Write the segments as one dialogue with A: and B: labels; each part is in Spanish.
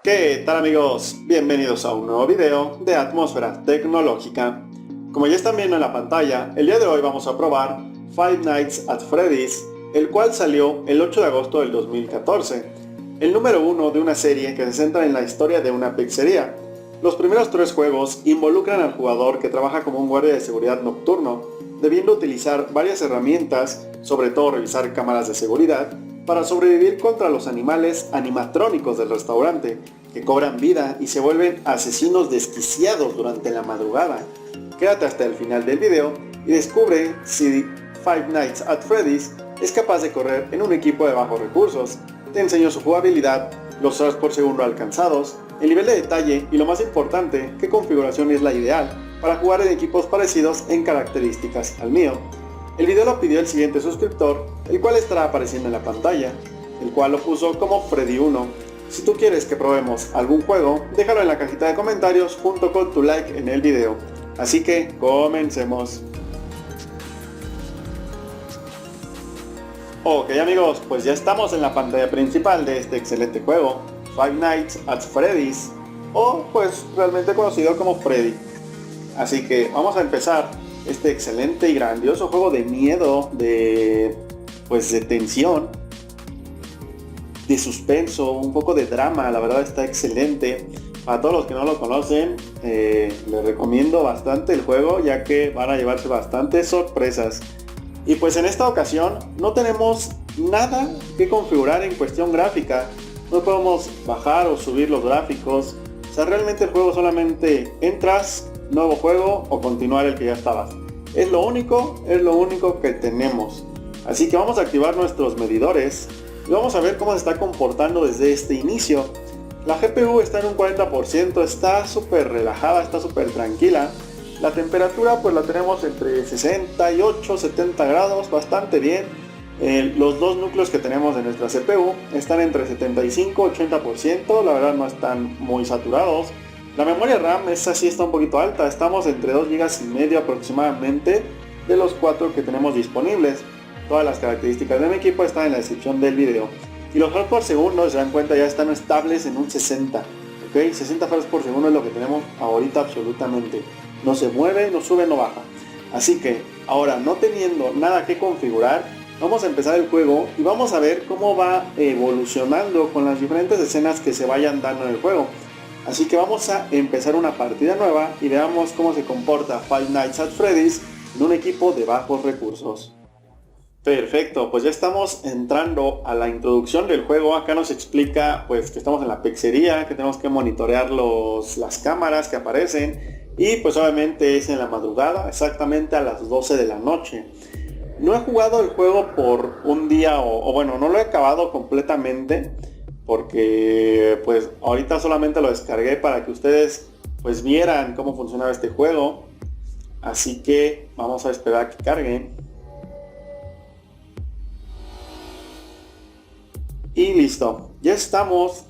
A: ¿Qué tal amigos? Bienvenidos a un nuevo video de Atmósfera Tecnológica. Como ya están viendo en la pantalla, el día de hoy vamos a probar Five Nights at Freddy's, el cual salió el 8 de agosto del 2014, el número 1 de una serie que se centra en la historia de una pizzería. Los primeros 3 juegos involucran al jugador que trabaja como un guardia de seguridad nocturno, debiendo utilizar varias herramientas, sobre todo revisar cámaras de seguridad, para sobrevivir contra los animales animatrónicos del restaurante, que cobran vida y se vuelven asesinos desquiciados durante la madrugada. Quédate hasta el final del video y descubre si Five Nights at Freddy's es capaz de correr en un equipo de bajos recursos. Te enseño su jugabilidad, los frames por segundo alcanzados, el nivel de detalle y lo más importante, qué configuración es la ideal para jugar en equipos parecidos en características al mío. El video lo pidió el siguiente suscriptor, el cual estará apareciendo en la pantalla, el cual lo puso como Freddy1. Si tú quieres que probemos algún juego, déjalo en la cajita de comentarios junto con tu like en el video. Así que comencemos. Ok amigos, pues ya estamos en la pantalla principal de este excelente juego, Five Nights at Freddy's, o pues realmente conocido como Freddy. Así que vamos a empezar este excelente y grandioso juego de miedo, de tensión, de suspenso, un poco de drama. La verdad está excelente. Para todos los que no lo conocen, les recomiendo bastante el juego, ya que van a llevarse bastantes sorpresas. Y pues en esta ocasión no tenemos nada que configurar en cuestión gráfica. No podemos bajar o subir los gráficos. O sea, realmente el juego solamente entras, nuevo juego o continuar el que ya estabas. Es lo único que tenemos. Así que vamos a activar nuestros medidores y vamos a ver cómo se está comportando desde este inicio. La GPU está en un 40%, está súper relajada, está súper tranquila. La temperatura pues la tenemos entre 68 y 70 grados, bastante bien. Los dos núcleos que tenemos de nuestra CPU están entre 75 y 80%, la verdad no están muy saturados. La memoria RAM esa sí está un poquito alta, estamos entre 2 GB y medio aproximadamente de los 4 que tenemos disponibles. Todas las características de mi equipo están en la descripción del video. Y los frames por segundo, si se dan cuenta, ya están estables en un 60. ¿Ok? 60 frames por segundo es lo que tenemos ahorita absolutamente. No se mueve, no sube, no baja. Así que ahora, no teniendo nada que configurar, vamos a empezar el juego y vamos a ver cómo va evolucionando con las diferentes escenas que se vayan dando en el juego. Así que vamos a empezar una partida nueva y veamos cómo se comporta Five Nights at Freddy's en un equipo de bajos recursos. Perfecto, pues ya estamos entrando a la introducción del juego. Acá nos explica pues que estamos en la pizzería, que tenemos que monitorear las cámaras que aparecen y pues obviamente es en la madrugada, exactamente a las 12 de la noche. No he jugado el juego por un día o bueno, no lo he acabado completamente, porque pues ahorita solamente lo descargué para que ustedes pues vieran cómo funcionaba este juego. Así que vamos a esperar a que cargue. Y listo, ya estamos,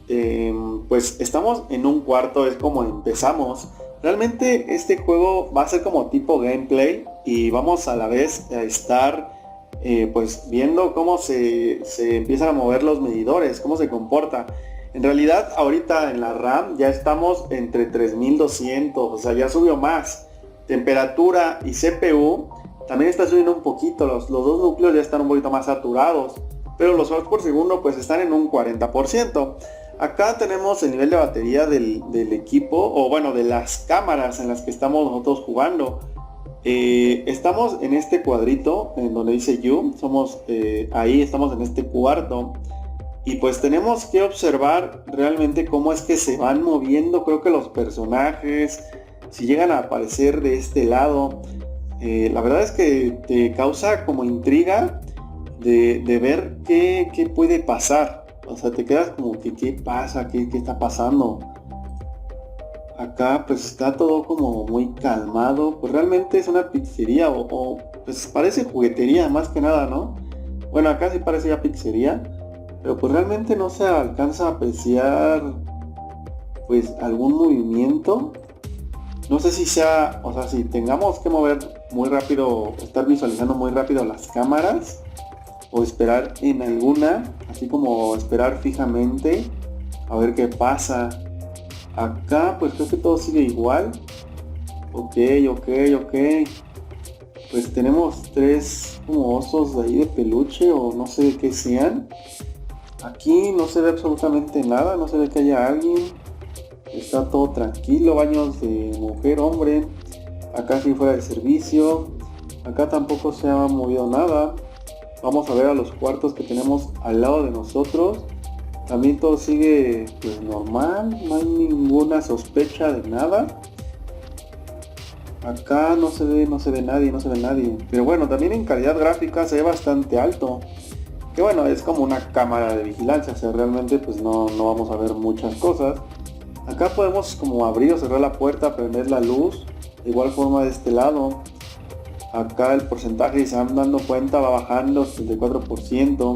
A: pues estamos en un cuarto, es como empezamos. Realmente este juego va a ser como tipo gameplay y vamos a la vez a estar pues viendo cómo se empiezan a mover los medidores, cómo se comporta. En realidad ahorita en la RAM ya estamos entre 3200, o sea ya subió más. Temperatura y CPU también está subiendo un poquito, los dos núcleos ya están un poquito más saturados, pero los frames por segundo pues están en un 40%. Acá tenemos el nivel de batería del equipo, o bueno, de las cámaras en las que estamos nosotros jugando. Estamos en este cuadrito en donde dice You, somos ahí, estamos en este cuarto y pues tenemos que observar realmente cómo es que se van moviendo, creo que los personajes, si llegan a aparecer de este lado. La verdad es que te causa como intriga de ver qué puede pasar, o sea, te quedas como que qué pasa, qué está pasando. Acá pues está todo como muy calmado, pues realmente es una pizzería o pues parece juguetería más que nada, ¿no? Bueno, acá sí parece ya pizzería, pero pues realmente no se alcanza a apreciar pues algún movimiento. No sé si sea, o sea, si tengamos que mover muy rápido, estar visualizando muy rápido las cámaras o esperar en alguna, así como esperar fijamente. A ver qué pasa. Acá pues creo que todo sigue igual. Ok. Pues tenemos 3 como osos de ahí de peluche o no sé de qué sean. Aquí no se ve absolutamente nada, no se ve que haya alguien. Está todo tranquilo, baños de mujer, hombre. Acá sí fuera de servicio. Acá tampoco se ha movido nada. Vamos a ver a los cuartos que tenemos al lado de nosotros. También todo sigue pues normal, no hay ninguna sospecha de nada. Acá no se ve nadie. Pero bueno, también en calidad gráfica se ve bastante alto. Que bueno, es como una cámara de vigilancia, o sea, realmente pues no vamos a ver muchas cosas. Acá podemos como abrir o cerrar la puerta, prender la luz. De igual forma de este lado. Acá el porcentaje, si se van dando cuenta, va bajando 74%.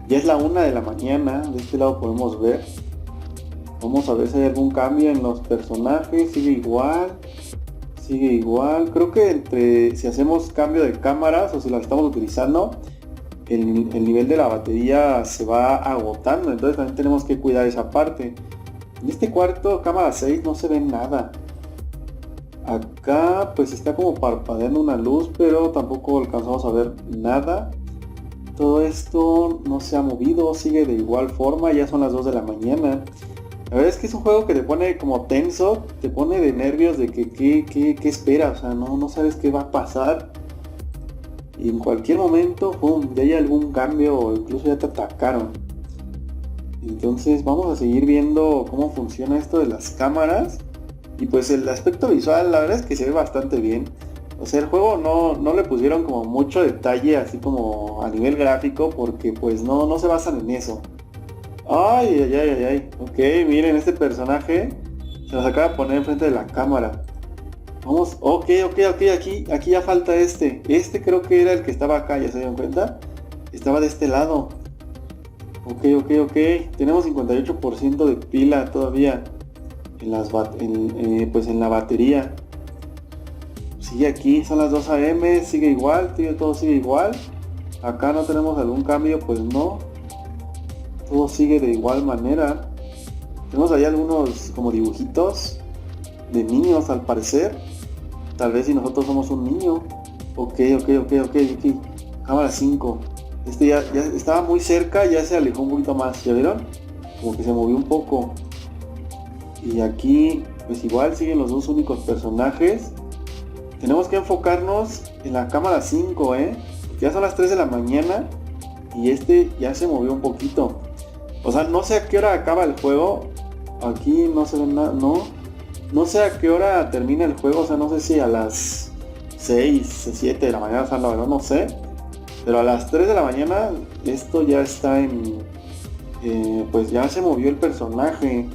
A: Ya es la 1 de la mañana, de este lado podemos ver. Vamos a ver si hay algún cambio en los personajes, sigue igual. Creo que si hacemos cambio de cámaras o si las estamos utilizando, el nivel de la batería se va agotando, entonces también tenemos que cuidar esa parte. En este cuarto, cámara 6, no se ve nada. Acá pues está como parpadeando una luz, pero tampoco alcanzamos a ver nada. Todo esto no se ha movido, sigue de igual forma, ya son las 2 de la mañana. La verdad es que es un juego que te pone como tenso, te pone de nervios de que qué esperas, o sea, no sabes qué va a pasar. Y en cualquier momento, ¡pum!, ya hay algún cambio o incluso ya te atacaron. Entonces vamos a seguir viendo cómo funciona esto de las cámaras. Y pues el aspecto visual, la verdad es que se ve bastante bien. O sea, el juego no le pusieron como mucho detalle así como a nivel gráfico porque pues no se basan en eso. Ay. Ok, miren, este personaje se nos acaba de poner enfrente de la cámara. Vamos, ok, aquí ya falta este. Este creo que era el que estaba acá, ¿ya se dieron cuenta? Estaba de este lado. Ok. Tenemos 58% de pila todavía en la batería. Sigue aquí, son las 2 AM, sigue igual, todo sigue igual. Acá no tenemos algún cambio, pues no. Todo sigue de igual manera. Tenemos ahí algunos como dibujitos de niños al parecer. Tal vez si nosotros somos un niño. Ok. Cámara 5. Este ya estaba muy cerca, ya se alejó un poquito más, ¿ya vieron? Como que se movió un poco. Y aquí pues igual siguen los dos únicos personajes. Tenemos que enfocarnos en la cámara 5, ya son las 3 de la mañana y este ya se movió un poquito. O sea, no sé a qué hora acaba el juego. Aquí no se ve nada, no sé a qué hora termina el juego. O sea, no sé si a las 6, 7 de la mañana, o sea, la verdad no sé. Pero a las 3 de la mañana esto ya está pues ya se movió el personaje.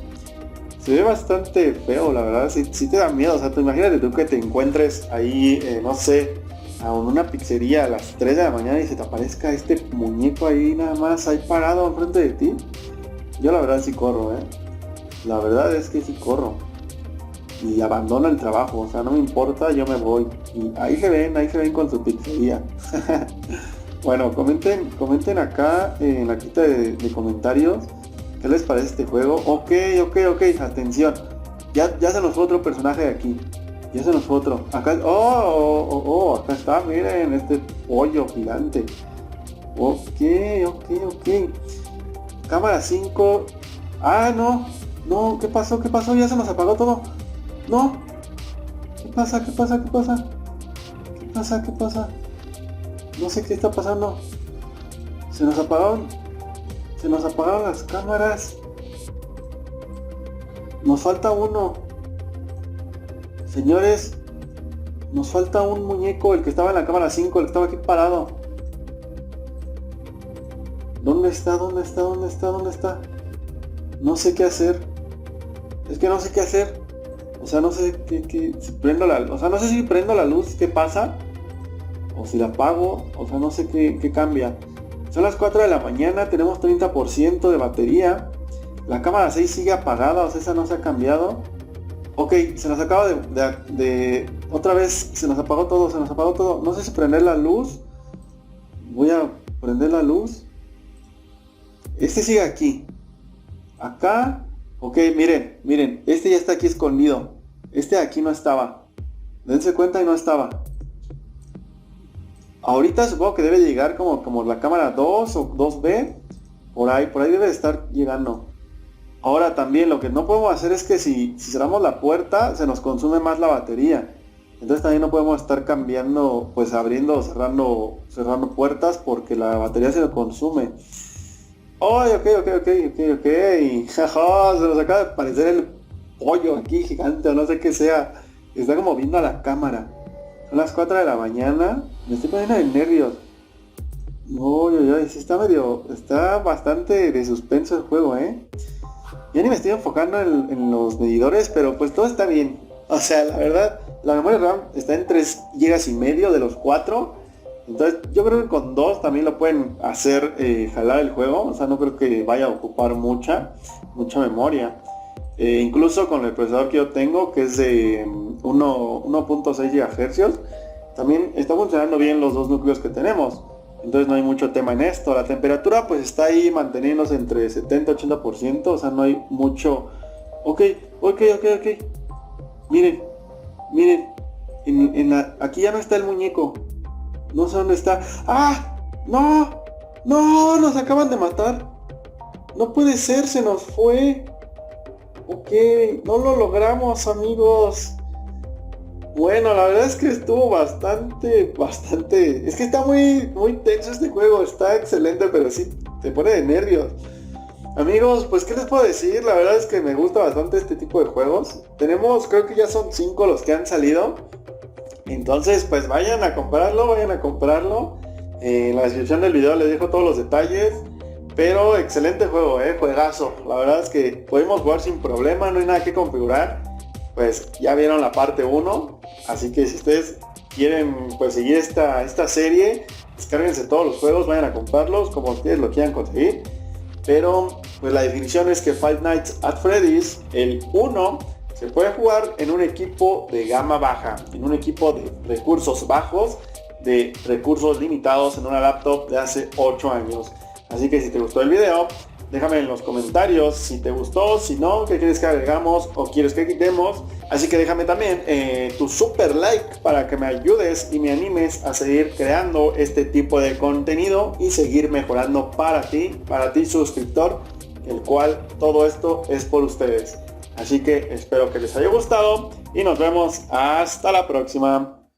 A: Se ve bastante feo, la verdad, sí te da miedo. O sea, tú imagínate tú que te encuentres ahí, no sé, en una pizzería a las 3 de la mañana y se te aparezca este muñeco ahí nada más, ahí parado enfrente de ti. Yo la verdad sí corro, la verdad es que sí corro. Y abandono el trabajo, o sea, no me importa, yo me voy. Y ahí se ven con su pizzería. Bueno, comenten acá en la cajita de comentarios ¿qué les parece este juego? Ok, atención. Ya se nos fue otro personaje de aquí. Ya se nos fue otro. Acá, acá está, miren, este pollo gigante. Ok. Cámara 5. No, ¿qué pasó? Ya se nos apagó todo. No. ¿Qué pasa? No sé qué está pasando. Se nos apagaron las cámaras. Nos falta uno. Señores, nos falta un muñeco, el que estaba en la cámara 5, el que estaba aquí parado. ¿Dónde está? No sé qué hacer. Es que no sé qué hacer. O sea, no sé si prendo no sé si prendo la luz, ¿qué pasa? O si la apago, o sea, no sé qué cambia. Son las 4 de la mañana, tenemos 30% de batería. La cámara 6 sigue apagada, o sea, esa no se ha cambiado. Ok, se nos acaba de otra vez, se nos apagó todo. No sé si prender la luz. Voy a prender la luz. Este sigue aquí. Acá. Ok, miren, este ya está aquí escondido. Este de aquí no estaba. Dense cuenta y no estaba. Ahorita supongo que debe llegar como la cámara 2 o 2B. Por ahí debe de estar llegando. Ahora también lo que no podemos hacer es que si cerramos la puerta se nos consume más la batería. Entonces también no podemos estar cambiando, pues abriendo o cerrando puertas porque la batería se lo consume. ¡Ay, ok! Jaja, se nos acaba de aparecer el pollo aquí gigante o no sé qué sea. Está como viendo a la cámara. Son las 4 de la mañana. Me estoy poniendo de nervios. Sí está bastante de suspenso el juego, Ya ni me estoy enfocando en los medidores, pero pues todo está bien. O sea, la verdad, la memoria RAM está en 3,5 GB de los 4. Entonces yo creo que con 2 también lo pueden hacer jalar el juego. O sea, no creo que vaya a ocupar mucha memoria. Incluso con el procesador que yo tengo, que es de 1.6 GHz, también está funcionando bien los dos núcleos que tenemos. Entonces no hay mucho tema en esto. La temperatura pues está ahí manteniéndose entre 70-80%. O sea, no hay mucho. Ok. Miren. Aquí ya no está el muñeco. No sé dónde está. ¡Ah! ¡No! Nos acaban de matar. No puede ser, se nos fue. Ok, no lo logramos, amigos. Bueno, la verdad es que estuvo bastante. Es que está muy tenso este juego. Está excelente, pero sí te pone de nervios. Amigos, pues qué les puedo decir. La verdad es que me gusta bastante este tipo de juegos. Creo que ya son 5 los que han salido. Entonces, pues vayan a comprarlo. En la descripción del video les dejo todos los detalles. Pero excelente juego, juegazo. La verdad es que podemos jugar sin problema, no hay nada que configurar. Pues ya vieron la parte 1. Así que si ustedes quieren pues seguir esta serie, descárguense todos los juegos, vayan a comprarlos como ustedes lo quieran conseguir. Pero pues la definición es que Five Nights at Freddy's, el 1, se puede jugar en un equipo de gama baja, en un equipo de recursos bajos, de recursos limitados, en una laptop de hace 8 años. Así que si te gustó el video, déjame en los comentarios si te gustó, si no, qué quieres que agregamos o quieres que quitemos. Así que déjame también tu super like para que me ayudes y me animes a seguir creando este tipo de contenido y seguir mejorando para ti suscriptor, el cual todo esto es por ustedes. Así que espero que les haya gustado y nos vemos hasta la próxima.